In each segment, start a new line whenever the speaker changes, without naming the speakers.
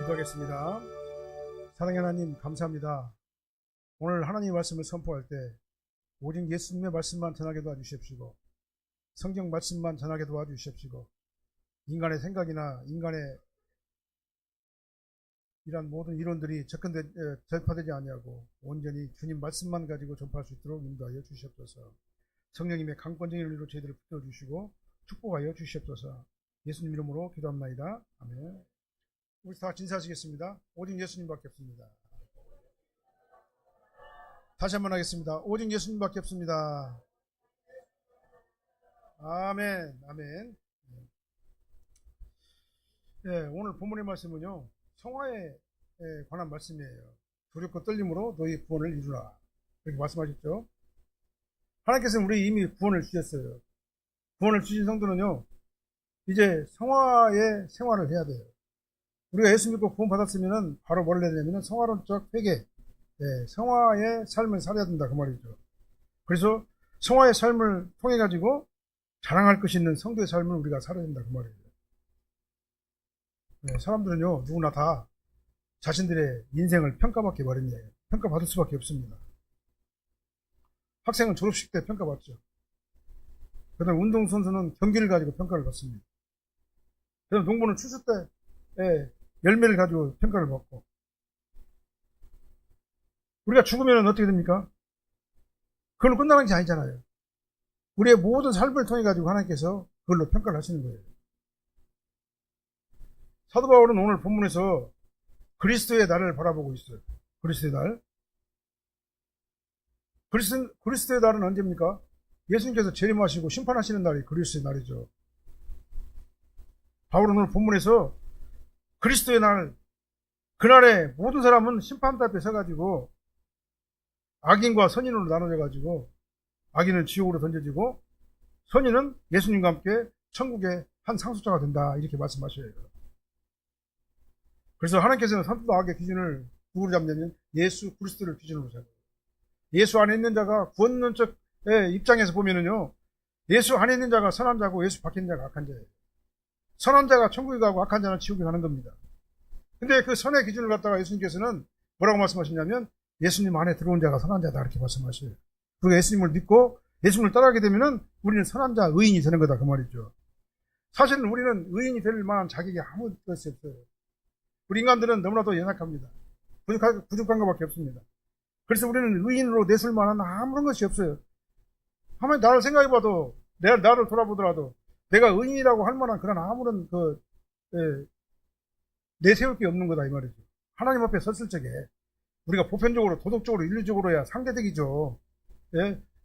기도하겠습니다. 사랑의 하나님 감사합니다. 오늘 하나님의 말씀을 선포할 때 오직 예수님의 말씀만 전하게 도와주십시오. 성경 말씀만 전하게 도와주십시오. 인간의 생각이나 인간의 이런 모든 이론들이 전파되지 아니하고 온전히 주님 말씀만 가지고 전파할 수 있도록 인도하여 주시옵소서. 성령님의 강권적인 은혜로 저희들을 붙들어주시고 축복하여 주시옵소서. 예수님 이름으로 기도합나이다. 아멘. 우리 다 인사하시겠습니다. 오직 예수님밖에 없습니다. 다시 한번 하겠습니다. 오직 예수님밖에 없습니다. 아멘. 아멘. 네, 오늘 본문의 말씀은요, 성화에 관한 말씀이에요. 두렵고 떨림으로 너희 구원을 이루라. 이렇게 말씀하셨죠. 하나님께서는 우리 이미 구원을 주셨어요. 구원을 주신 성도는요, 이제 성화의 생활을 해야 돼요. 우리가 예수 믿고 구원 받았으면은 바로 뭘 해야 되냐면 성화론적 회개, 성화의 삶을 살아야 된다 그 말이죠. 그래서 성화의 삶을 통해 가지고 자랑할 것이 있는 성도의 삶을 우리가 살아야 된다 그 말이죠. 사람들은요 누구나 다 자신들의 인생을 평가받기 마련이에요. 평가받을 수밖에 없습니다. 학생은 졸업식 때 평가받죠. 그다음 운동선수는 경기를 가지고 평가를 받습니다. 그다음 농부는 추수 때 열매를 가지고 평가를 받고, 우리가 죽으면 어떻게 됩니까? 그걸로 끝나는 게 아니잖아요. 우리의 모든 삶을 통해 가지고 하나님께서 그걸로 평가를 하시는 거예요. 사도 바울은 오늘 본문에서 그리스도의 날을 바라보고 있어요. 그리스도의 날. 그리스도의 날은 언제입니까? 예수님께서 재림하시고 심판하시는 날이 그리스도의 날이죠. 바울은 오늘 본문에서 그리스도의 날, 그날에 모든 사람은 심판대 앞에 서가지고 악인과 선인으로 나눠져가지고 악인은 지옥으로 던져지고 선인은 예수님과 함께 천국의 한 상속자가 된다, 이렇게 말씀하셔요. 그래서 하나님께서는 선도 악의 기준을 누구로 잡냐면 예수 그리스도를 기준으로 잡아요. 예수 안에 있는 자가 구원론적 입장에서 보면은요, 예수 안에 있는 자가 선한 자고 예수 밖에 있는 자가 악한 자예요. 선한 자가 천국에 가고 악한 자는 지옥에 가는 겁니다. 근데 그 선의 기준을 갖다가 예수님께서는 뭐라고 말씀하시냐면 예수님 안에 들어온 자가 선한 자다, 이렇게 말씀하셔요. 그리고 예수님을 믿고 예수님을 따라가게 되면은 우리는 선한 자, 의인이 되는 거다 그 말이죠. 사실은 우리는 의인이 될 만한 자격이 아무 것이 없어요. 우리 인간들은 너무나도 연약합니다. 부족한 것밖에 없습니다. 그래서 우리는 의인으로 내설 만한 아무런 것이 없어요. 한번 나를 생각해봐도, 나를 돌아보더라도 내가 의인이라고 할 만한 그런 아무런 내세울 게 없는 거다 이 말이죠. 하나님 앞에 섰을 적에 우리가 보편적으로 도덕적으로 윤리적으로야 상대적이죠.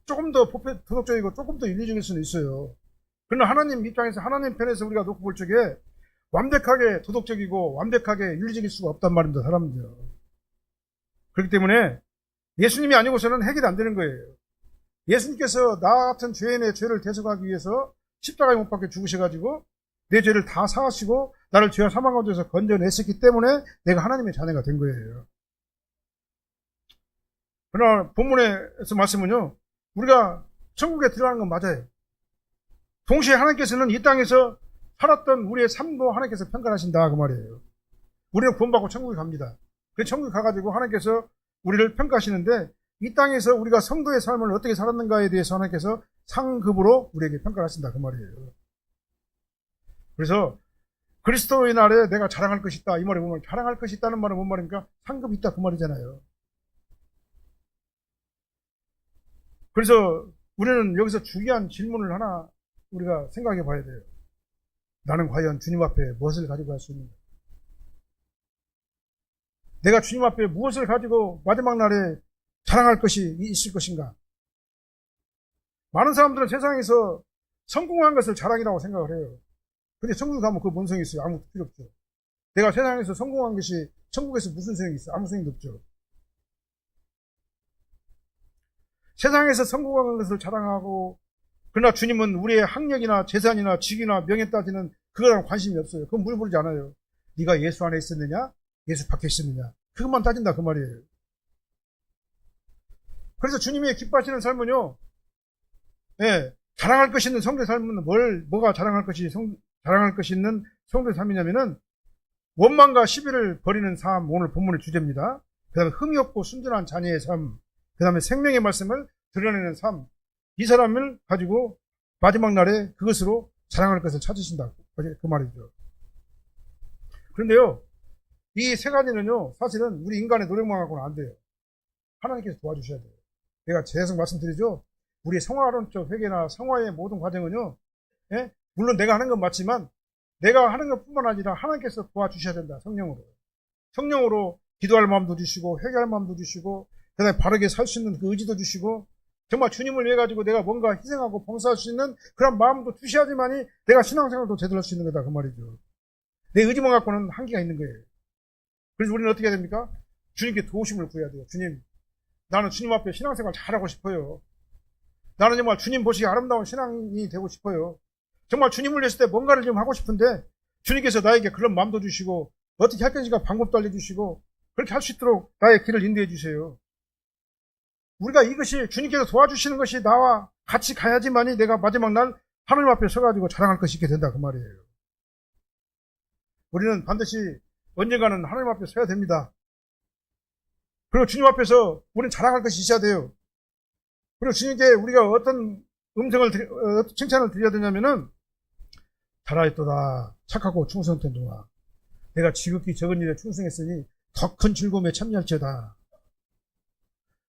조금 더 도덕적이고 조금 더 윤리적일 수는 있어요. 그러나 하나님 입장에서, 하나님 편에서 우리가 놓고 볼 적에 완벽하게 도덕적이고 완벽하게 윤리적일 수가 없단 말입니다, 사람들. 그렇기 때문에 예수님이 아니고서는 해결이 안 되는 거예요. 예수님께서 나 같은 죄인의 죄를 대속하기 위해서 십자가에 못 박혀 죽으셔가지고 내 죄를 다 사하시고 나를 죄와 사망 가운데서 건져냈었기 때문에 내가 하나님의 자녀가 된 거예요. 그러나 본문에서 말씀은요, 우리가 천국에 들어가는 건 맞아요. 동시에 하나님께서는 이 땅에서 살았던 우리의 삶도 하나님께서 평가하신다 그 말이에요. 우리는 구원받고 천국에 갑니다. 그 천국에 가가지고 하나님께서 우리를 평가하시는데, 이 땅에서 우리가 성도의 삶을 어떻게 살았는가에 대해서 하나님께서 상급으로 우리에게 평가를 하신다 그 말이에요. 그래서 그리스도의 날에 내가 자랑할 것이 있다 이 말에 보면, 자랑할 것이 있다는 말은 뭔 말입니까? 상급이 있다 그 말이잖아요. 그래서 우리는 여기서 중요한 질문을 하나 우리가 생각해 봐야 돼요. 나는 과연 주님 앞에 무엇을 가지고 갈 수 있는가? 내가 주님 앞에 무엇을 가지고 마지막 날에 자랑할 것이 있을 것인가? 많은 사람들은 세상에서 성공한 것을 자랑이라고 생각을 해요. 근데 천국에 가면 그 뭔 소용이 있어요? 아무 필요 없죠. 내가 세상에서 성공한 것이 천국에서 무슨 소용이 있어요? 아무 소용도 없죠. 세상에서 성공한 것을 자랑하고, 그러나 주님은 우리의 학력이나 재산이나 직위나 명예 따지는 그거랑 관심이 없어요. 그건 물어보지 않아요. 네가 예수 안에 있었느냐? 예수 밖에 있었느냐? 그것만 따진다 그 말이에요. 그래서 주님이 기뻐하시는 삶은요, 자랑할 것이 있는 성도의 삶은 뭐가 자랑할 것이 있는 성도의 삶이냐면은 원망과 시비를 버리는 삶, 오늘 본문의 주제입니다. 그 다음에 흠이 없고 순전한 자녀의 삶, 그 다음에 생명의 말씀을 드러내는 삶, 이 사람을 가지고 마지막 날에 그것으로 자랑할 것을 찾으신다. 그 말이죠. 그런데요, 이 세 가지는요, 사실은 우리 인간의 노력만 갖고는 안 돼요. 하나님께서 도와주셔야 돼요. 제가 계속 말씀드리죠. 우리 성화론적 회개나 성화의 모든 과정은요, 예? 물론 내가 하는 건 맞지만, 내가 하는 것 뿐만 아니라 하나님께서 도와주셔야 된다. 성령으로. 성령으로 기도할 마음도 주시고, 회개할 마음도 주시고, 그 다음에 바르게 살 수 있는 그 의지도 주시고, 정말 주님을 위해 가지고 내가 뭔가 희생하고 봉사할 수 있는 그런 마음도 주셔야지만이 내가 신앙생활도 제대로 할 수 있는 거다. 그 말이죠. 내 의지만 갖고는 한계가 있는 거예요. 그래서 우리는 어떻게 해야 됩니까? 주님께 도우심을 구해야 돼요. 주님, 나는 주님 앞에 신앙생활 잘하고 싶어요. 나는 정말 주님 보시기에 아름다운 신앙이 되고 싶어요. 정말 주님을 위해서 때 뭔가를 좀 하고 싶은데 주님께서 나에게 그런 마음도 주시고 어떻게 할 것인가 방법도 알려주시고 그렇게 할 수 있도록 나의 길을 인도해 주세요. 우리가 이것이 주님께서 도와주시는 것이 나와 같이 가야지만이 내가 마지막 날 하나님 앞에 서가지고 자랑할 것이 있게 된다. 그 말이에요. 우리는 반드시 언젠가는 하나님 앞에 서야 됩니다. 그리고 주님 앞에서 우리는 자랑할 것이 있어야 돼요. 그리고 주님께 우리가 어떤 칭찬을 드려야 되냐면은, 잘하였도다. 착하고 충성된 종아. 내가 지극히 적은 일에 충성했으니 더 큰 즐거움에 참여할지어다.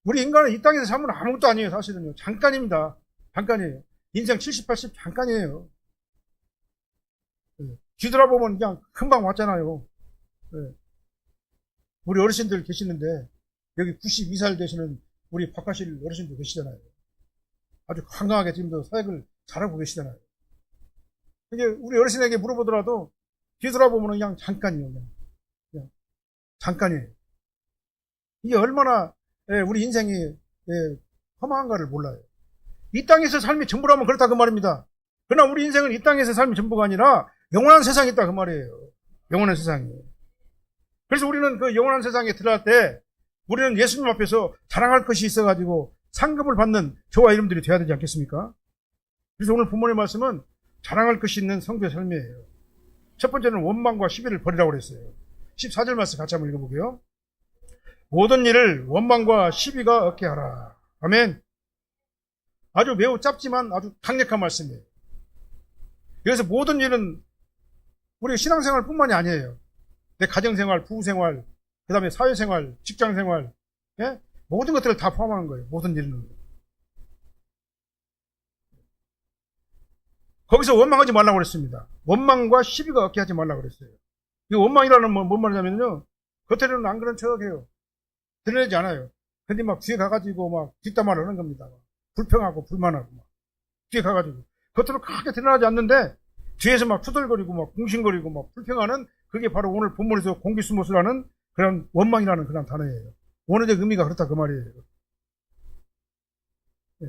우리 인간은 이 땅에서 삶은 아무것도 아니에요. 사실은요. 잠깐입니다. 잠깐이에요. 인생 70, 80 잠깐이에요. 뒤돌아보면 그냥 금방 왔잖아요. 우리 어르신들 계시는데 여기 92살 되시는 우리 박하실 어르신도 계시잖아요. 아주 건강하게 지금도 사역을 잘하고 계시잖아요. 이게 우리 어르신에게 물어보더라도 뒤돌아보면 그냥 잠깐이에요. 그냥 잠깐이에요. 이게 얼마나 우리 인생이 험한가를 몰라요. 이 땅에서 삶이 전부라면 그렇다 그 말입니다. 그러나 우리 인생은 이 땅에서 삶이 전부가 아니라 영원한 세상이 있다 그 말이에요. 영원한 세상이. 그래서 우리는 그 영원한 세상에 들어갈 때 우리는 예수님 앞에서 자랑할 것이 있어가지고 상급을 받는 저와 이름들이 되어야 되지 않겠습니까? 그래서 오늘 본문의 말씀은 자랑할 것이 있는 성도의 삶이에요. 첫 번째는 원망과 시비를 버리라고 그랬어요. 14절 말씀 같이 한번 읽어보게요. 모든 일을 원망과 시비가 없게 하라. 아멘. 아주 매우 짧지만 아주 강력한 말씀이에요. 여기서 모든 일은 우리 신앙생활 뿐만이 아니에요. 내 가정생활, 부부생활, 그 다음에 사회생활, 직장생활, 예? 모든 것들을 다 포함하는 거예요. 모든 일은. 거기서 원망하지 말라고 그랬습니다. 원망과 시비가 없게 하지 말라고 그랬어요. 이 원망이라는 뭔 말이냐면요. 겉으로는 안 그런 척해요. 드러내지 않아요. 근데 막 뒤에 가가지고 막 뒷담화를 하는 겁니다. 불평하고 불만하고 막 뒤에 가가지고 겉으로 크게 드러나지 않는데 뒤에서 막 투덜거리고 막 궁신거리고 막 불평하는 그게 바로 오늘 본문에서 공기수모스라는 그런 원망이라는 그런 단어예요. 원어적 의미가 그렇다 그 말이에요. 네.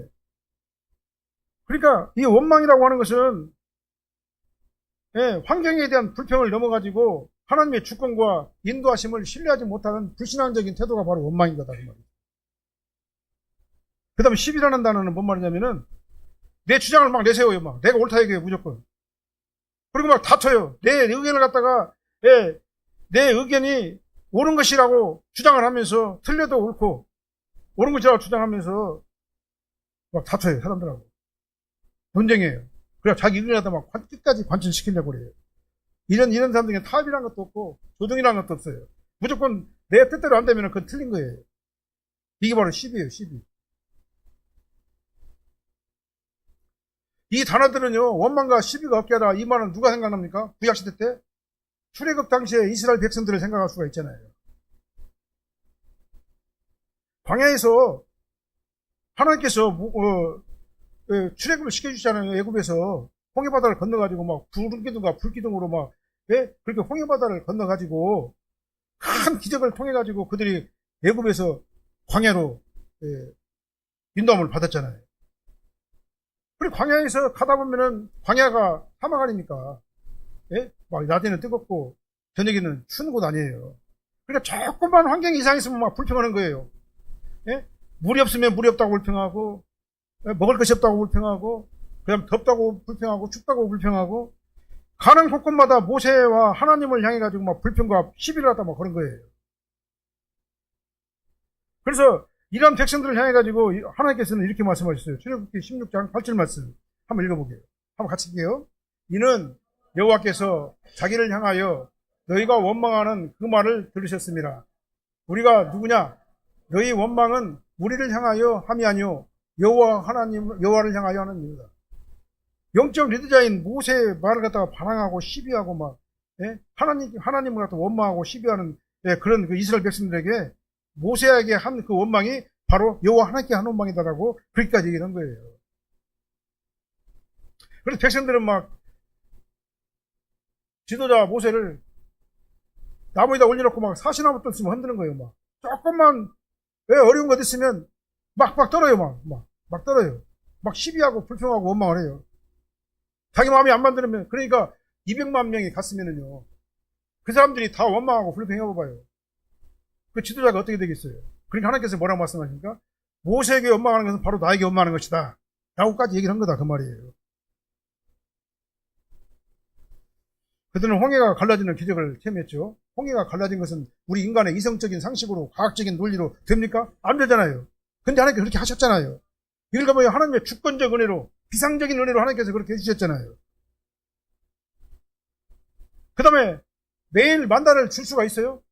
그러니까 이 원망이라고 하는 것은 환경에 대한 불평을 넘어가지고 하나님의 주권과 인도하심을 신뢰하지 못하는 불신앙적인 태도가 바로 원망인 거다 그 말이에요. 그 다음에 시비라는 단어는 뭔 말이냐면은 내 주장을 막 내세워요. 막 내가 옳다 얘기해요 무조건. 그리고 막 다퉈요. 내 의견을 갖다가 내 의견이 옳은 것이라고 주장을 하면서 틀려도 옳고 옳은 것이라고 주장하면서 막 다퉈요. 사람들하고 논쟁이에요. 그래서 자기 의견을 갖다 막 끝까지 관철시키려고 그래요. 이런 사람들에게 타협이란 것도 없고 조정이란 것도 없어요. 무조건 내 뜻대로 안 되면 그건 틀린 거예요. 이게 바로 시비예요. 시비. 이 단어들은요, 원망과 시비가 없게 하라. 이 말은 누가 생각납니까? 구약시대 때? 출애굽 당시에 이스라엘 백성들을 생각할 수가 있잖아요. 광야에서 하나님께서 출애굽을 시켜주시잖아요. 애굽에서 홍해바다를 건너가지고 막 구름기둥과 불기둥으로 막 그렇게 홍해바다를 건너가지고 큰 기적을 통해가지고 그들이 애굽에서 광야로 인도함을 받았잖아요. 그리고 광야에서 가다 보면은 광야가 사막 아닙니까? 막 낮에는 뜨겁고 저녁에는 추운 곳 아니에요. 그러니까 조금만 환경이 이상했으면 막 불평하는 거예요. 물이 없으면 물이 없다고 불평하고 먹을 것이 없다고 불평하고 그다음 덥다고 불평하고 춥다고 불평하고 가는 곳곳마다 모세와 하나님을 향해 가지고 막 불평과 시비를 하다 막 그런 거예요. 그래서 이런 백성들을 향해 가지고 하나님께서는 이렇게 말씀하셨어요. 출애굽기 16장 8절 말씀 한번 읽어볼게요. 한번 같이 읽게요. 이는 여호와께서 자기를 향하여 너희가 원망하는 그 말을 들으셨습니다. 우리가 누구냐? 너희 원망은 우리를 향하여 함이 아니요 여호와를 향하여 하는 일이다. 영적 리더자인 모세의 말을 갖다가 반항하고 시비하고 막 하나님을 갖다 원망하고 시비하는 그런 그 이스라엘 백성들에게 모세에게 한 그 원망이 바로 여호와 하나님께 한 원망이다라고 그렇게까지 얘기를 한 거예요. 그래서 백성들은 막 지도자 모세를 나무 위에다 올려놓고 막 사시나무 떴으면 흔드는 거예요. 막 조금만 어려운 것 있으면 막 떨어요. 막 떨어요. 막 시비하고 불평하고 원망을 해요. 자기 마음이 안 만들면, 그러니까 200만 명이 갔으면은요, 그 사람들이 다 원망하고 불평해봐봐요. 그 지도자가 어떻게 되겠어요? 그러니까 하나님께서 뭐라고 말씀하십니까? 모세에게 원망하는 것은 바로 나에게 원망하는 것이다. 라고까지 얘기를 한 거다. 그 말이에요. 그들은 홍해가 갈라지는 기적을 체험했죠. 홍해가 갈라진 것은 우리 인간의 이성적인 상식으로, 과학적인 논리로 됩니까? 안 되잖아요. 근데 하나님께서 그렇게 하셨잖아요. 이걸 보면 하나님의 주권적 은혜로, 비상적인 은혜로 하나님께서 그렇게 해주셨잖아요. 그 다음에 매일 만나를 줄 수가 있어요?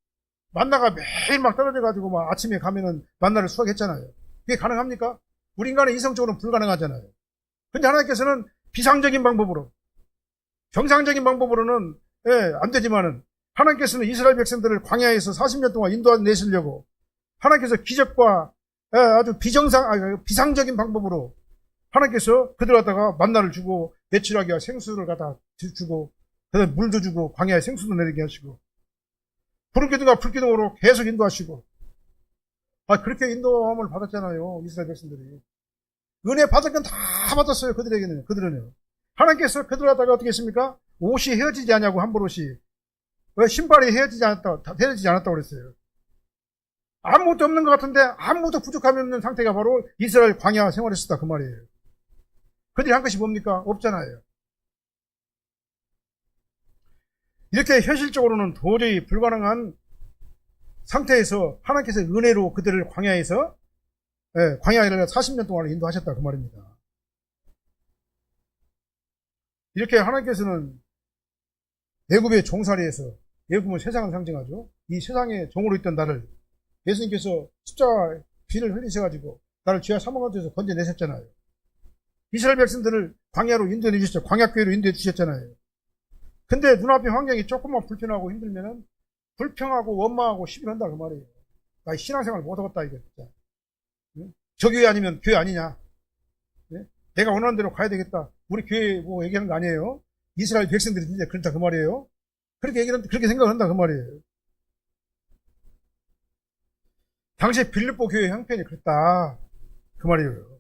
만나가 매일 막 떨어져가지고 막 아침에 가면은 만나를 수확했잖아요. 그게 가능합니까? 우리 인간의 이성적으로는 불가능하잖아요. 근데 하나님께서는 비상적인 방법으로, 정상적인 방법으로는 안 되지만은 하나님께서는 이스라엘 백성들을 광야에서 40년 동안 인도내시려고 하나님께서 기적과 아주 비상적인 방법으로 하나님께서 그들 갖다가 만나를 주고 내추라기와 생수를 갖다 주고 그다음에 물도 주고 광야에 생수도 내리게 하시고 불기둥과 불기둥으로 계속 인도하시고 그렇게 인도함을 받았잖아요. 이스라엘 백성들이. 은혜 받을 건 다 받았어요. 그들은요. 하나님께서 그들 갖다가 어떻게 했습니까? 옷이 헤어지지 않냐고 함부로 옷이. 왜 신발이 헤어지지 않았다고 그랬어요. 아무것도 없는 것 같은데 아무것도 부족함이 없는 상태가 바로 이스라엘 광야 생활했었다 그 말이에요. 그들이 한 것이 뭡니까? 없잖아요. 이렇게 현실적으로는 도저히 불가능한 상태에서 하나님께서 은혜로 그들을 광야에서 광야를 40년 동안 인도하셨다 그 말입니다. 이렇게 하나님께서는 애굽의 종살이에서, 애굽은 세상을 상징하죠. 이 세상의 종으로 있던 나를 예수님께서 십자가 피를 흘리셔가지고 나를 죄와 사망 가운데서 건져내셨잖아요. 이스라엘 백성들을 광야로 인도해 주셨죠. 광야교회로 인도해 주셨잖아요. 근데 눈앞의 환경이 조금만 불편하고 힘들면은 불평하고 원망하고 시비를 한다 그 말이에요. 나 신앙생활 못하겠다 이거 진짜. 저 교회 아니면 교회 아니냐. 내가 원하는 대로 가야 되겠다. 우리 교회 뭐 얘기하는 거 아니에요. 이스라엘 백성들이 진짜 그렇다 그 말이에요. 그렇게 생각을 한다 그 말이에요. 당시 빌립보 교회 형편이 그랬다 그 말이에요.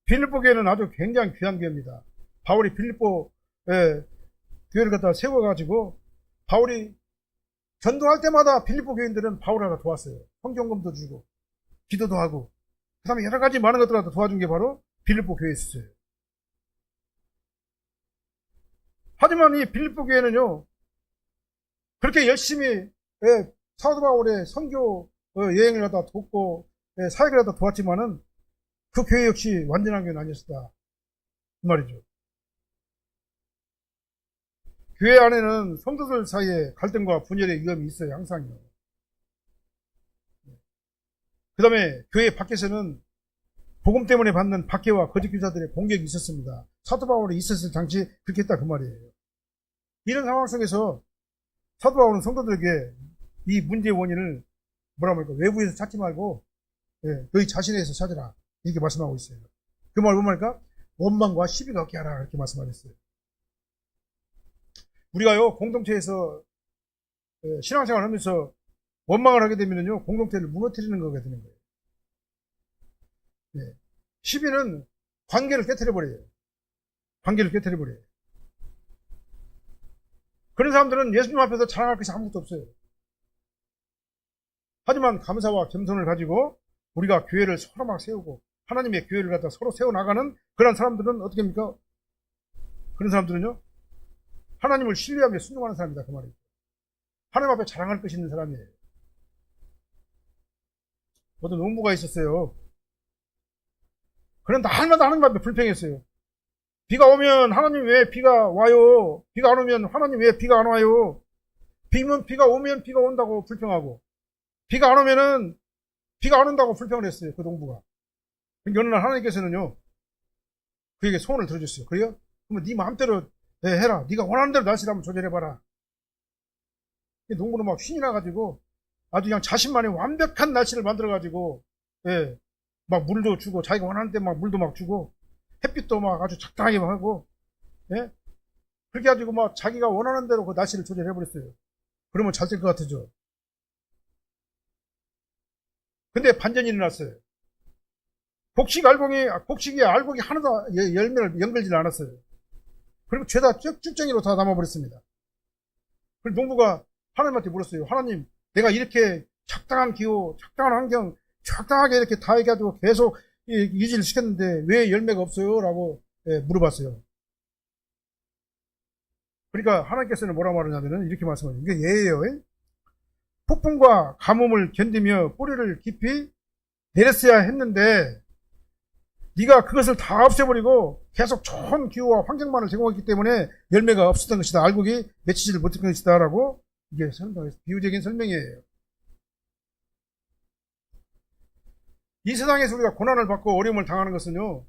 빌립보 교회는 아주 굉장히 귀한 교회입니다. 바울이 빌립보 교회를 갖다 세워가지고 바울이 전도할 때마다 빌립보 교인들은 바울을 갖다 도왔어요. 성경금도 주고 기도도 하고 그 다음에 여러 가지 많은 것들을 갖다 도와준 게 바로 빌립보 교회였어요. 하지만 이 빌립보 교회는요 그렇게 열심히 사도 바울의 선교 여행을 갖다 돕고 사역을 갖다 도왔지만은 그 교회 역시 완전한 교회는 아니었다 그 말이죠. 교회 안에는 성도들 사이에 갈등과 분열의 위험이 있어요. 항상요. 그 다음에 교회 밖에서는 복음 때문에 받는 박해와 거짓 교사들의 공격이 있었습니다. 사도 바울이 있었을 당시 그렇게 했다 그 말이에요. 이런 상황 속에서 사도 바울은 성도들에게 이 문제의 원인을 뭐라고 할까 외부에서 찾지 말고 너희 자신에서 찾으라 이렇게 말씀하고 있어요. 그 말 뭐말까? 원망과 시비가 없게 하라 이렇게 말씀하셨어요. 우리가요 공동체에서 신앙생활을 하면서 원망을 하게 되면요 공동체를 무너뜨리는 거가 되는 거예요. 시비는 관계를 깨트려버려요. 그런 사람들은 예수님 앞에서 자랑할 것이 아무것도 없어요. 하지만 감사와 겸손을 가지고 우리가 교회를 서로 막 세우고 하나님의 교회를 갖다 서로 세워나가는 그런 사람들은 어떻게 합니까? 그런 사람들은요, 하나님을 신뢰하며 순종하는 사람이다. 그 말이에요. 하나님 앞에 자랑할 것이 있는 사람이에요. 어떤 농부가 있었어요. 그런데 날마다 하나님 앞에 불평했어요. 비가 오면 하나님 왜 비가 와요? 비가 안 오면 하나님 왜 비가 안 와요? 비가 오면 비가 온다고 불평하고, 비가 안 오면은 비가 안 온다고 불평을 했어요. 그 농부가. 그러니까 어느 날 하나님께서는요, 그에게 소원을 들어줬어요. 그래요? 그러면 네 마음대로 해라. 네가 원하는 대로 날씨를 한번 조절해봐라. 농부는 막 신이 나가지고 아주 그냥 자신만의 완벽한 날씨를 만들어가지고, 예, 막 물도 주고, 자기가 원하는 때 막 물도 막 주고, 햇빛도 막 아주 적당하게 하고, 예? 그렇게 가지고 막 자기가 원하는 대로 그 날씨를 조절해버렸어요. 그러면 잘 될 것 같으죠. 근데 반전이 일어났어요. 곡식이 알곡이 하나도 열매를 연결질 않았어요. 그리고 죄다 쭉쭉쟁이로 다 남아버렸습니다. 그리고 농부가 하나님한테 물었어요. 하나님, 내가 이렇게 적당한 기후, 적당한 환경, 적당하게 이렇게 다 해가지고 계속 유지를 시켰는데 왜 열매가 없어요? 라고 물어봤어요. 그러니까 하나님께서는 뭐라고 말하냐면은 이렇게 말씀하세요. 이게 예예요. 폭풍과 가뭄을 견디며 뿌리를 깊이 내렸어야 했는데 네가 그것을 다 없애버리고 계속 좋은 기후와 환경만을 제공했기 때문에 열매가 없었던 것이다. 알곡이 맺히지를 못했던 것이다. 라고 이게 비유적인 설명이에요. 이 세상에서 우리가 고난을 받고 어려움을 당하는 것은요,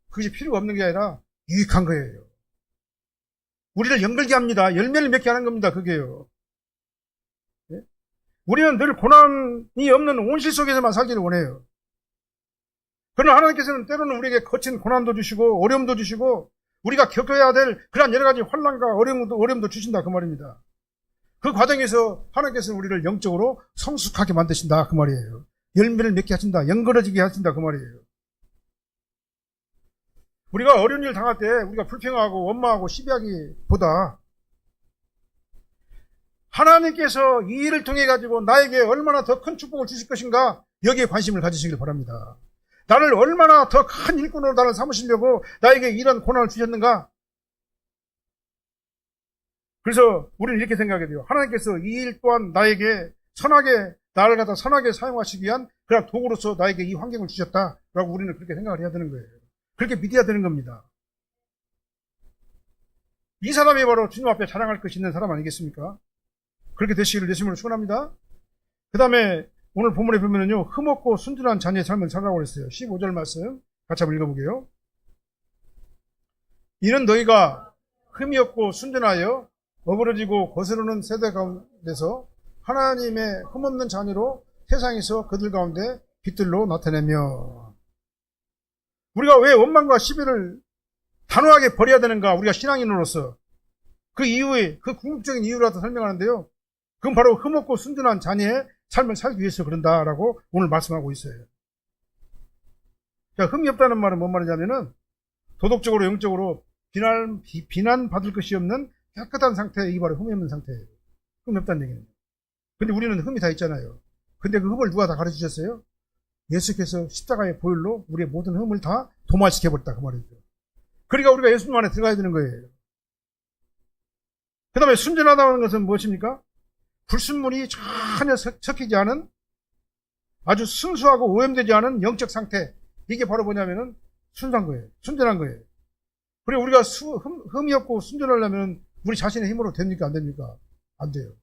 그것이 필요가 없는 게 아니라 유익한 거예요. 우리를 연결케 합니다. 열매를 맺게 하는 겁니다. 그게요. 네? 우리는 늘 고난이 없는 온실 속에서만 살기를 원해요. 그러나 하나님께서는 때로는 우리에게 거친 고난도 주시고 어려움도 주시고 우리가 겪어야 될 그런 여러 가지 환난과 어려움도 주신다. 그 말입니다. 그 과정에서 하나님께서는 우리를 영적으로 성숙하게 만드신다. 그 말이에요. 열매를 맺게 하신다. 연걸어지게 하신다. 그 말이에요. 우리가 어려운 일 당할 때 우리가 불평하고 원망하고 시비하기보다 하나님께서 이 일을 통해 가지고 나에게 얼마나 더 큰 축복을 주실 것인가, 여기에 관심을 가지시길 바랍니다. 나를 얼마나 더 큰 일꾼으로 나를 삼으시려고 나에게 이런 고난을 주셨는가. 그래서 우리는 이렇게 생각해야 돼요. 하나님께서 이 일 또한 나에게 나를 갖다 선하게 사용하시기 위한 그런 도구로서 나에게 이 환경을 주셨다라고 우리는 그렇게 생각을 해야 되는 거예요. 그렇게 믿어야 되는 겁니다. 이 사람이 바로 주님 앞에 자랑할 것이 있는 사람 아니겠습니까? 그렇게 되시기를 예수님으로 축원합니다. 그 다음에 오늘 본문에 보면은요, 흠없고 순진한 자녀의 삶을 살라고 그랬어요. 15절 말씀 같이 한번 읽어보게요. 이는 너희가 흠이 없고 순진하여 어그러지고 거스르는 세대 가운데서 하나님의 흠없는 자녀로 세상에서 그들 가운데 빛들로 나타내며. 우리가 왜 원망과 시비를 단호하게 버려야 되는가? 우리가 신앙인으로서 그 이유의 그 궁극적인 이유라도 설명하는데요, 그건 바로 흠없고 순진한 자녀의 삶을 살기 위해서 그런다라고 오늘 말씀하고 있어요. 자, 흠이 없다는 말은 뭔 말이냐면은 도덕적으로 영적으로 비난받을 것이 없는 깨끗한 상태, 이게 바로 흠이 없는 상태예요. 흠이 없다는 얘기는. 근데 우리는 흠이 다 있잖아요. 근데 그 흠을 누가 다 가르치셨어요? 예수께서 십자가의 보혈로 우리의 모든 흠을 다 도말시켜버렸다. 그 말이죠. 그러니까 우리가 예수님 안에 들어가야 되는 거예요. 그 다음에 순진하다는 것은 무엇입니까? 불순물이 전혀 섞이지 않은 아주 순수하고 오염되지 않은 영적 상태. 이게 바로 뭐냐면은 순수한 거예요. 순진한 거예요. 그리고 우리가 흠이 없고 순진하려면 우리 자신의 힘으로 됩니까? 안 됩니까? 안 돼요.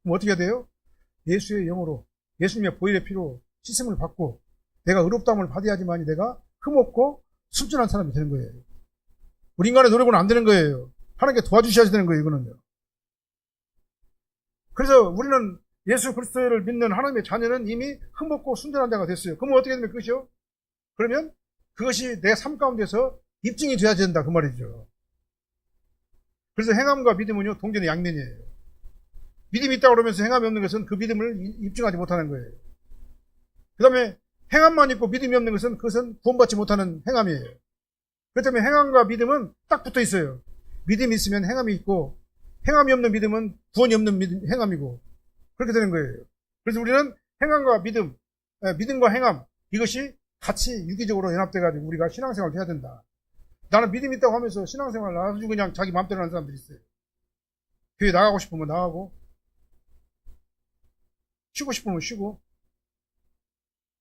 그럼 어떻게 해야 돼요? 예수의 영으로, 예수님의 보혈의 피로 씻음을 받고 내가 의롭다함을 받아야지만이 내가 흠없고 순진한 사람이 되는 거예요. 우리 인간의 노력은 안 되는 거예요. 하나님께 도와주셔야 되는 거예요. 이거는요. 그래서 우리는 예수 그리스도를 믿는 하나님의 자녀는 이미 흠없고 순진한 자가 됐어요. 그러면 어떻게 되면 그것이요? 그러면 그것이 내 삶 가운데서 입증이 돼야 된다. 그 말이죠. 그래서 행함과 믿음은요, 동전의 양면이에요. 믿음이 있다고 그러면서 행함이 없는 것은 그 믿음을 입증하지 못하는 거예요. 그 다음에 행함만 있고 믿음이 없는 것은 그것은 구원받지 못하는 행함이에요. 그렇기 때문에 행함과 믿음은 딱 붙어 있어요. 믿음이 있으면 행함이 있고, 행함이 없는 믿음은 구원이 없는 행함이고, 그렇게 되는 거예요. 그래서 우리는 행함과 믿음과 행함, 이것이 같이 유기적으로 연합돼가지고 우리가 신앙생활을 해야 된다. 나는 믿음 있다고 하면서 신앙생활 아주 그냥 자기 마음대로 하는 사람들이 있어요. 교회 나가고 싶으면 나가고, 쉬고 싶으면 쉬고,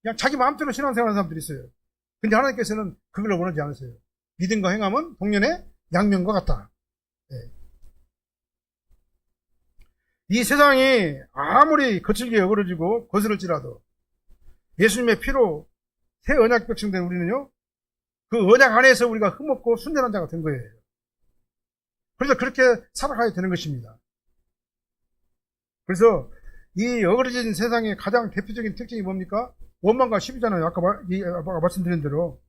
그냥 자기 마음대로 신앙생활 하는 사람들이 있어요. 근데 하나님께서는 그걸 원하지 않으세요. 믿음과 행함은 동년의 양면과 같다. 네. 이 세상이 아무리 거칠게 어그러지고 거스를지라도 예수님의 피로 새 언약 백성된 우리는요, 그 언약 안에서 우리가 흠없고 순전한 자가 된 거예요. 그래서 그렇게 살아가야 되는 것입니다. 그래서 이 어그러진 세상의 가장 대표적인 특징이 뭡니까? 원망과 시비잖아요. 아까 말씀드린 대로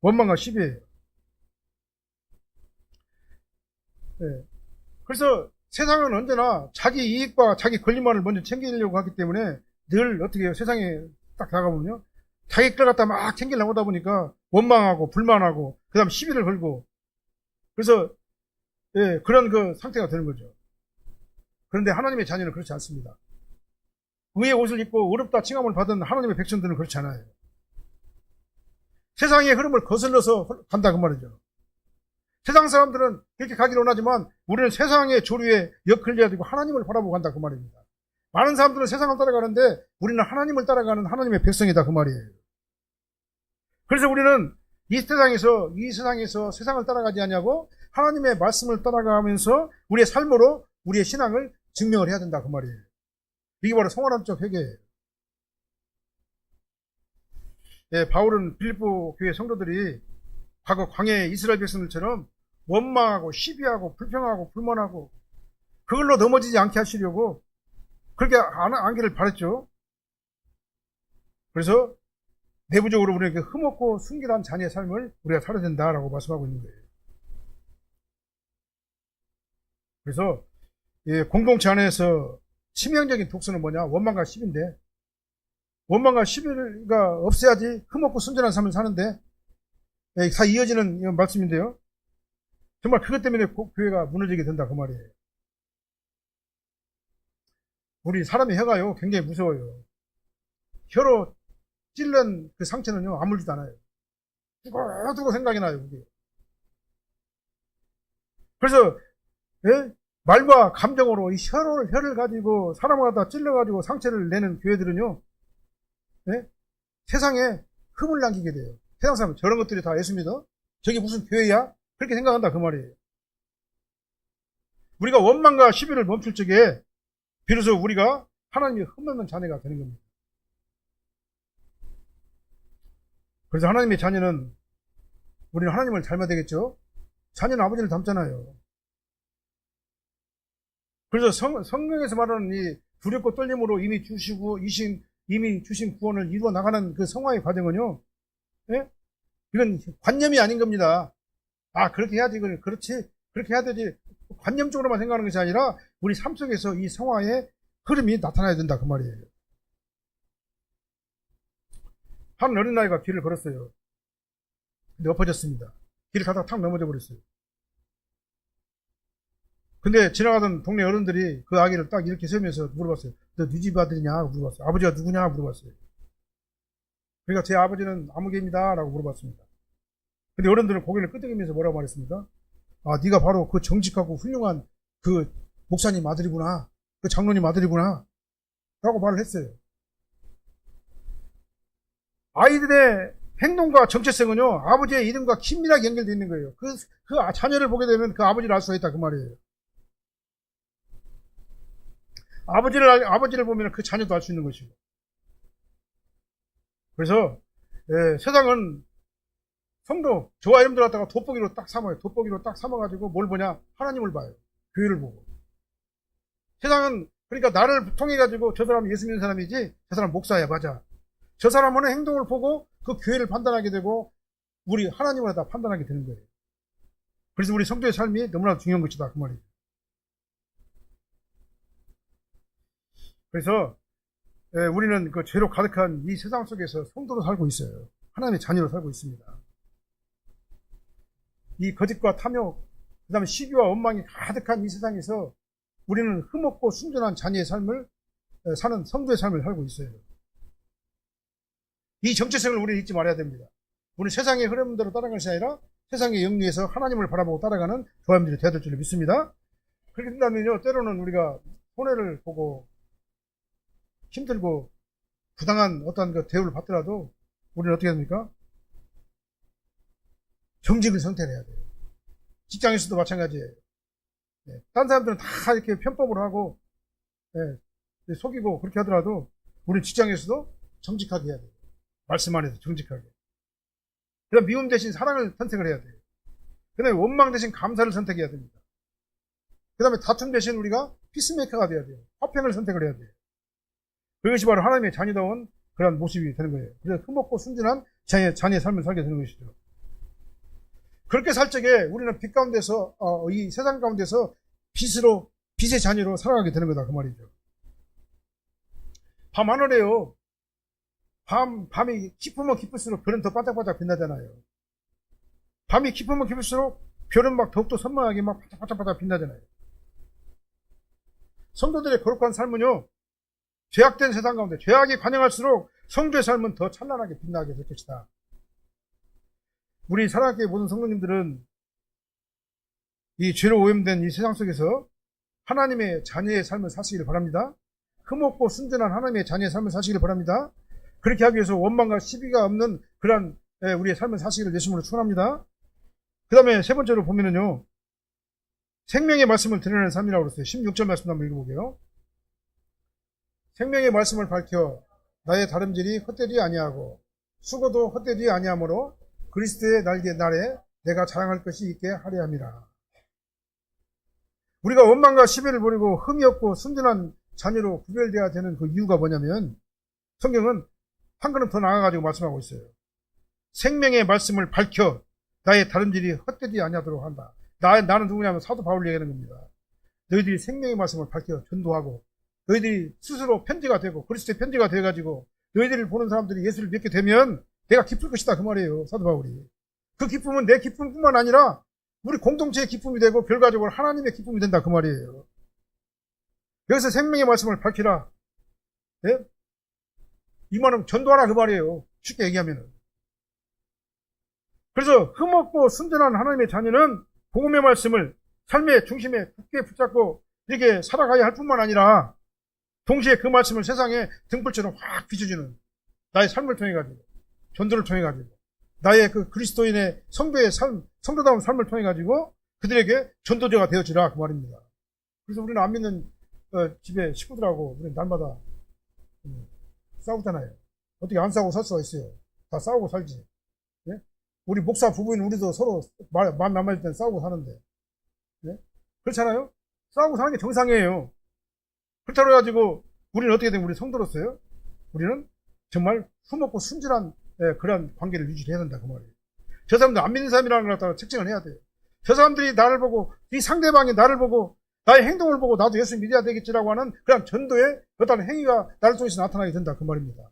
원망과 시비예요. 네. 그래서 세상은 언제나 자기 이익과 자기 권리만을 먼저 챙기려고 하기 때문에 늘 어떻게 해요? 세상에 딱 나가보면요, 자기 걸 갖다 막 챙기려고 하다 보니까 원망하고 불만하고 그 다음 시비를 걸고, 그래서 예, 그런 그 상태가 되는 거죠. 그런데 하나님의 자녀는 그렇지 않습니다. 의의 옷을 입고 어렵다 칭함을 받은 하나님의 백성들은 그렇지 않아요. 세상의 흐름을 거슬러서 간다 그 말이죠. 세상 사람들은 그렇게 가기를 원하지만 우리는 세상의 조류에 엮을려야 되고 하나님을 바라보고 간다 그 말입니다. 많은 사람들은 세상을 따라가는데 우리는 하나님을 따라가는 하나님의 백성이다 그 말이에요. 그래서 우리는 이 세상에서 세상을 따라가지 않냐고 하나님의 말씀을 따라가면서 우리의 삶으로 우리의 신앙을 증명을 해야 된다 그 말이에요. 이게 바로 성화람적 회개예요. 예, 바울은 빌립보 교회 성도들이 과거 광야의 이스라엘 백성들처럼 원망하고 시비하고 불평하고 불만하고 그걸로 넘어지지 않게 하시려고 그렇게 안 하기를 바랬죠. 그래서 내부적으로 우리에게 흠없고 순결한 자녀의 삶을 우리가 살아야 된다라고 말씀하고 있는 거예요. 그래서 공동체 안에서 치명적인 독소는 뭐냐? 원망과 시비인데, 원망과 시비가 없애야지 흠없고 순전한 삶을 사는데 다 이어지는 말씀인데요, 정말 그것 때문에 교회가 무너지게 된다 그 말이에요. 우리 사람의 혀가요 굉장히 무서워요. 혀로 찔른 그 상처는요 아물지도 않아요. 두고두고 생각이 나요 그게. 그래서 말과 감정으로 이 혀를 가지고 사람을 갖다 찔러가지고 상처를 내는 교회들은요, 세상에 흠을 남기게 돼요. 세상 사람은 저런 것들이 다 예수 믿어? 저게 무슨 교회야? 그렇게 생각한다 그 말이에요. 우리가 원망과 시비를 멈출 적에 비로소 우리가 하나님의 흠없는 자녀가 되는 겁니다. 그래서 하나님의 자녀는 우리는 하나님을 닮아야 되겠죠. 자녀는 아버지를 닮잖아요. 그래서 성경에서 말하는 이 두렵고 떨림으로 이미 주신 구원을 이루어 나가는 그 성화의 과정은요, 이건 관념이 아닌 겁니다. 아, 그렇게 해야지, 그렇지, 그렇게 해야 되지. 관념적으로만 생각하는 것이 아니라 우리 삶 속에서 이 성화의 흐름이 나타나야 된다 그 말이에요. 한 어린아이가 길을 걸었어요. 근데 엎어졌습니다. 길을 가다가 탁 넘어져 버렸어요. 근데 지나가던 동네 어른들이 그 아기를 딱 이렇게 세우면서 물어봤어요. 너 네 집 아들이냐? 물어봤어요. 아버지가 누구냐? 물어봤어요. 그러니까 제 아버지는 아무개입니다 라고 물어봤습니다. 근데 어른들은 고개를 끄덕이면서 뭐라고 말했습니까? 아, 네가 바로 그 정직하고 훌륭한 그 목사님 아들이구나, 그 장로님 아들이구나 라고 말을 했어요. 아이들의 행동과 정체성은요 아버지의 이름과 긴밀하게 연결되어 있는 거예요. 그 자녀를 보게 되면 그 아버지를 알 수가 있다 그 말이에요. 아버지를 보면 그 자녀도 알 수 있는 것이고. 그래서 세상은 성도 저와 이름들 갖다가 돋보기로 딱 삼아요. 돋보기로 딱 삼아가지고 뭘 보냐? 하나님을 봐요. 교회를 보고. 세상은 그러니까 나를 통해 가지고 저 사람은 예수 믿는 사람이지, 저 사람 목사야, 맞아. 저 사람은 행동을 보고 그 교회를 판단하게 되고 우리 하나님을 다 판단하게 되는 거예요. 그래서 우리 성도의 삶이 너무나 중요한 것이다 그 말이에요. 그래서 우리는 그 죄로 가득한 이 세상 속에서 성도로 살고 있어요. 하나님의 자녀로 살고 있습니다. 이 거짓과 탐욕, 그 다음에 시기와 원망이 가득한 이 세상에서 우리는 흠없고 순전한 자녀의 삶을 사는 성도의 삶을 살고 있어요. 이 정체성을 우리는 잊지 말아야 됩니다. 우리 세상의 흐름대로 따라갈 것이 아니라 세상의 영리에서 하나님을 바라보고 따라가는 조합들이 되어야 될 줄 믿습니다. 그렇게 된다면요, 때로는 우리가 손해를 보고 힘들고 부당한 어떤 그 대우를 받더라도 우리는 어떻게 됩니까? 정직을 선택해야 돼요. 직장에서도 마찬가지예요. 네. 딴 사람들은 다 이렇게 편법을 하고, 네, 속이고 그렇게 하더라도 우리 직장에서도 정직하게 해야 돼요. 말씀 안에서 정직하게. 그 다음 미움 대신 사랑을 선택을 해야 돼요. 그 다음에 원망 대신 감사를 선택해야 됩니다. 그 다음에 다툼 대신 우리가 피스메이커가 돼야 돼요. 화평을 선택을 해야 돼요. 그것이 바로 하나님의 자녀다운 그런 모습이 되는 거예요. 그래서 흠없고 순진한 자녀의 삶을 살게 되는 것이죠. 그렇게 살 적에 우리는 빛 가운데서, 이 세상 가운데서 빛의 자녀로 살아가게 되는 거다. 그 말이죠. 밤하늘에요. 밤이 깊으면 깊을수록 별은 더 반짝반짝 빛나잖아요. 밤이 깊으면 깊을수록 별은 막 더욱더 선명하게 막 반짝반짝 빛나잖아요. 성도들의 거룩한 삶은요, 죄악된 세상 가운데 죄악이 관영할수록 성도의 삶은 더 찬란하게 빛나게 될 것이다. 우리 사랑학교의 모든 성도님들은 이 죄로 오염된 이 세상 속에서 하나님의 자녀의 삶을 사시기를 바랍니다. 흠없고 순전한 하나님의 자녀의 삶을 사시기를 바랍니다. 그렇게 하기 위해서 원망과 시비가 없는 그러한 우리의 삶을 사시기를 예수님으로 축원합니다. 그 다음에 세 번째로 보면은요, 생명의 말씀을 드러내는 삶이라고 그랬어요. 16절 말씀 한번 읽어볼게요. 생명의 말씀을 밝혀 나의 다름질이 헛되지 아니하고 수고도 헛되지 아니하므로 그리스도의 날에 내가 자랑할 것이 있게 하려 함이라. 우리가 원망과 시비를 버리고 흠이 없고 순전한 자녀로 구별되어야 되는 그 이유가 뭐냐면, 성경은 한 걸음 더 나아가지고 말씀하고 있어요. 생명의 말씀을 밝혀 나의 다름질이 헛되지 아니하도록 한다. 나는 누구냐면 사도 바울이 얘기하는 겁니다. 너희들이 생명의 말씀을 밝혀 전도하고 너희들이 스스로 편지가 되고 그리스도의 편지가 되어가지고 너희들을 보는 사람들이 예수를 믿게 되면 내가 기쁠 것이다. 그 말이에요. 사도 바울이. 그 기쁨은 내 기쁨뿐만 아니라 우리 공동체의 기쁨이 되고 결과적으로 하나님의 기쁨이 된다. 그 말이에요. 여기서 생명의 말씀을 밝히라. 네? 이 말은 전도하라. 그 말이에요. 쉽게 얘기하면은. 그래서 흠없고 순전한 하나님의 자녀는 복음의 말씀을 삶의 중심에 굳게 붙잡고 이렇게 살아가야 할 뿐만 아니라 동시에 그 말씀을 세상에 등불처럼 확 비춰주는 나의 삶을 통해 가지고, 전도를 통해 가지고, 나의 그 그리스도인의 성도의 삶, 성도다운 삶을 통해 가지고 그들에게 전도자가 되어지라. 그 말입니다. 그래서 우리는 안 믿는 집에 식구들하고 우리는 날마다 싸우잖아요. 어떻게 안 싸우고 살 수가 있어요? 다 싸우고 살지. 네? 우리 목사 부부인 우리도 서로 마음 안 맞을 땐 싸우고 사는데, 네? 그렇잖아요? 싸우고 사는 게 정상이에요. 그렇다고 해가지고 우리는 어떻게 되면 우리 성도로서요? 우리는 정말 흠없고 순진한 그런 관계를 유지해야 된다. 그 말이에요. 저 사람들 안 믿는 사람이라는 걸 갖다가 책정을 해야 돼요. 저 사람들이 나를 보고, 이 상대방이 나를 보고 나의 행동을 보고 나도 예수 믿어야 되겠지라고 하는 그런 전도의 어떤 행위가 나를 통해서 나타나게 된다. 그 말입니다.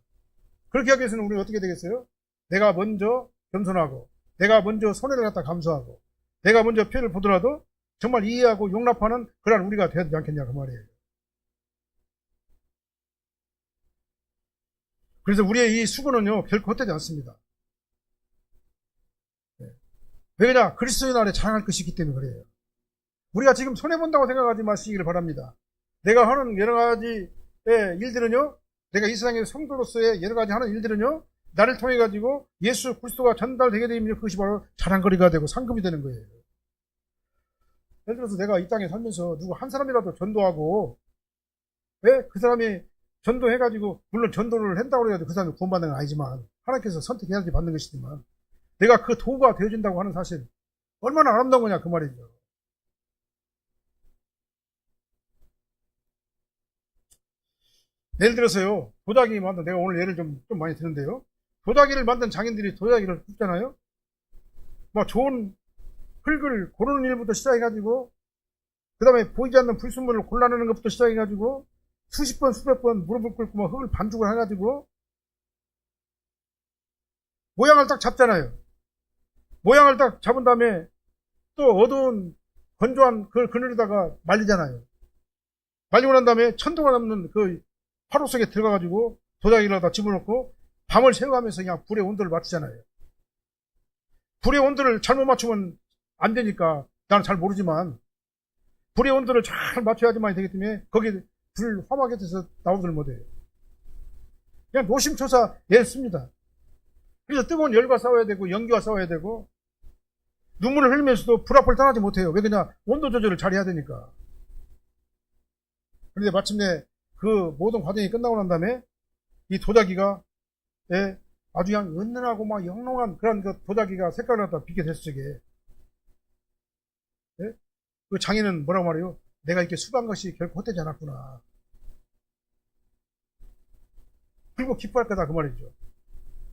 그렇게 하기 위해서는 우리가 어떻게 되겠어요? 내가 먼저 겸손하고, 내가 먼저 손해를 갖다 감수하고, 내가 먼저 피해를 보더라도 정말 이해하고 용납하는 그런 우리가 되어야 되지 않겠냐. 그 말이에요. 그래서 우리의 이 수고는요, 결코 헛되지 않습니다. 왜냐? 그리스도인 안에 자랑할 것이 있기 때문에 그래요. 우리가 지금 손해본다고 생각하지 마시기를 바랍니다. 내가 하는 여러 가지 일들은요, 내가 이 세상의 성도로서의 여러 가지 하는 일들은요, 나를 통해 가지고 예수 그리스도가 전달되게 되면 그것이 바로 자랑거리가 되고 상급이 되는 거예요. 예를 들어서 내가 이 땅에 살면서 누구 한 사람이라도 전도하고, 왜? 그 사람이 전도해가지고, 물론 전도를 한다고 해가지고 그 사람이 구원받는 건 아니지만, 하나님께서 선택해야지 받는 것이지만, 내가 그 도구가 되어준다고 하는 사실, 얼마나 아름다운 거냐, 그 말이죠. 예를 들어서요, 도자기 만든, 내가 오늘 예를 좀 많이 드는데요. 도자기를 만든 장인들이 도자기를 굽잖아요. 막 좋은 흙을 고르는 일부터 시작해가지고, 그 다음에 보이지 않는 불순물을 골라내는 것부터 시작해가지고, 수십 번, 수백 번 무릎을 꿇고 막 흙을 반죽을 해가지고, 모양을 딱 잡잖아요. 모양을 딱 잡은 다음에, 또 어두운, 건조한 그 그늘에다가 말리잖아요. 말리고 난 다음에 천도가 남는 그 화로 속에 들어가가지고, 도자기를 다 집어넣고, 밤을 새워가면서 그냥 불의 온도를 맞추잖아요. 불의 온도를 잘못 맞추면 안 되니까, 나는 잘 모르지만 불의 온도를 잘 맞춰야지만 되기 때문에 거기 불 화막에 대해서 나오들 못해요. 그냥 노심초사 애씁니다. 그래서 뜨거운 열과 싸워야 되고 연기와 싸워야 되고 눈물을 흘리면서도 불 앞을 떠나지 못해요. 왜 그냥 온도 조절을 잘 해야 되니까. 그런데 마침내 그 모든 과정이 끝나고 난 다음에 이 도자기가 아주 그냥 은은하고 막 영롱한 그런 그 도자기가 색깔을 갖다 빛게 됐을 적에 그 장인은 뭐라고 말해요? 내가 이렇게 수고한 것이 결코 헛되지 않았구나. 그리고 기뻐할 거다 그 말이죠.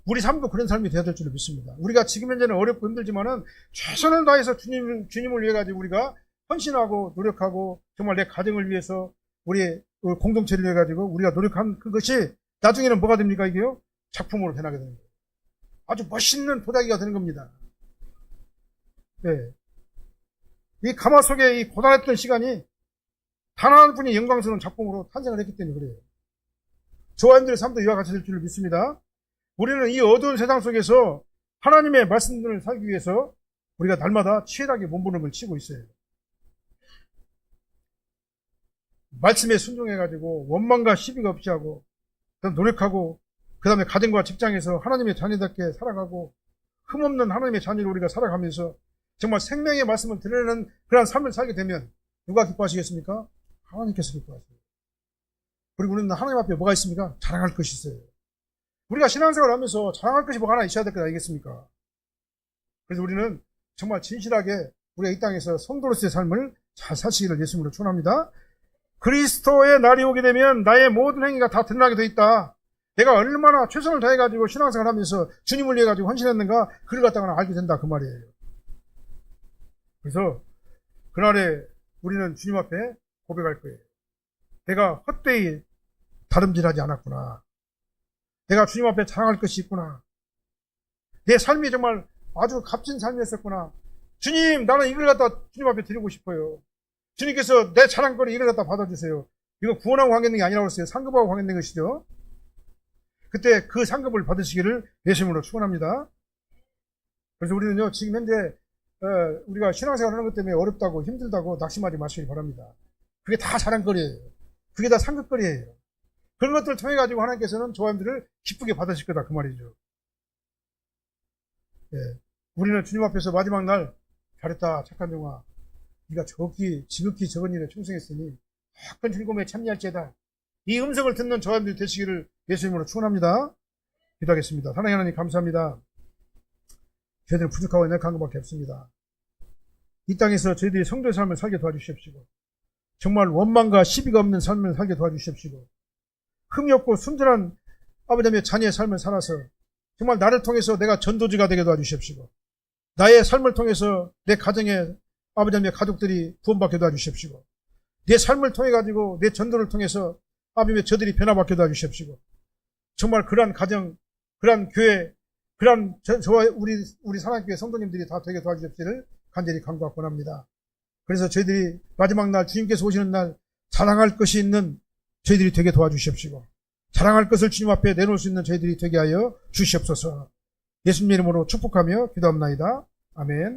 우리 삶도 그런 삶이 되어야 될 줄로 믿습니다. 우리가 지금 현재는 어렵고 힘들지만은 최선을 다해서 주님을 위해 가지고 우리가 헌신하고 노력하고 정말 내 가정을 위해서 우리의 공동체를 위해 가지고 우리가 노력한 그것이 나중에는 뭐가 됩니까? 이게요? 작품으로 변하게 되는 거예요. 아주 멋있는 도자기가 되는 겁니다. 네. 이 가마 속에 이 고단했던 시간이 단 하나뿐인 영광스러운 작품으로 탄생을 했기 때문에 그래요. 저와 여러분들의 삶도 이와 같이 될 줄을 믿습니다. 우리는 이 어두운 세상 속에서 하나님의 말씀들을 살기 위해서 우리가 날마다 치열하게 몸부림을 치고 있어요. 말씀에 순종해가지고 원망과 시비가 없이 하고 노력하고 그 다음에 가정과 직장에서 하나님의 자녀답게 살아가고 흠없는 하나님의 자녀로 우리가 살아가면서 정말 생명의 말씀을 드러내는 그런 삶을 살게 되면 누가 기뻐하시겠습니까? 하나님께서 기뻐하세요. 그리고 우리는 하나님 앞에 뭐가 있습니까? 자랑할 것이 있어요. 우리가 신앙생활을 하면서 자랑할 것이 뭐가 하나 있어야 될 것 아니겠습니까? 그래서 우리는 정말 진실하게 우리가 이 땅에서 성도로서의 삶을 잘 사시기를 예수님으로 축원합니다. 그리스도의 날이 오게 되면 나의 모든 행위가 다 드러나게 돼 있다. 내가 얼마나 최선을 다해가지고 신앙생활을 하면서 주님을 위해 가지고 헌신했는가 그를 갖다가 알게 된다 그 말이에요. 그래서 그날에 우리는 주님 앞에 고백할 거예요. 내가 헛되이 다름질하지 않았구나. 내가 주님 앞에 자랑할 것이 있구나. 내 삶이 정말 아주 값진 삶이었었구나. 주님, 나는 이걸 갖다 주님 앞에 드리고 싶어요. 주님께서 내 자랑거리 이걸 갖다 받아주세요. 이거 구원하고 관계된 게 아니라고 했어요. 상급하고 관계된 것이죠. 그때 그 상급을 받으시기를 예수님으로 축원합니다. 그래서 우리는요, 지금 현재 우리가 신앙생활 하는 것 때문에 어렵다고 힘들다고 낙심하지 마시기 바랍니다. 그게 다 자랑거리예요. 그게 다 상급거리예요. 그런 것들을 통해 가지고 하나님께서는 저와 여러분들을 기쁘게 받으실 거다 그 말이죠. 예. 우리는 주님 앞에서 마지막 날 잘했다 착한 종아 네가 지극히 적은 일에 충성했으니 큰 즐거움에 참여할지어다. 이 음성을 듣는 저와 여러분들 되시기를 예수님으로 축원합니다. 기도하겠습니다. 사랑하는 하나님 감사합니다. 저희들은 부족하고 연약한 것밖에 없습니다. 이 땅에서 저희들이 성도의 삶을 살게 도와주십시오. 정말 원망과 시비가 없는 삶을 살게 도와주십시오. 흠이 없고 순전한 아버지의 자녀의 삶을 살아서 정말 나를 통해서 내가 전도지가 되게 도와주십시오. 나의 삶을 통해서 내 가정의 아버지의 가족들이 구원받게 도와주십시오. 내 삶을 통해 가지고 내 전도를 통해서 아버지의 저들이 변화받게 도와주십시오. 정말 그러한 가정, 그러한 교회, 그러한 저와 우리 사랑교회 성도님들이 다 되게 도와주십시를 간절히 간구하고 원합니다. 그래서 저희들이 마지막 날 주님께서 오시는 날 자랑할 것이 있는 저희들이 되게 도와주십시오. 자랑할 것을 주님 앞에 내놓을 수 있는 저희들이 되게 하여 주시옵소서. 예수님 이름으로 축복하며 기도합나이다. 아멘.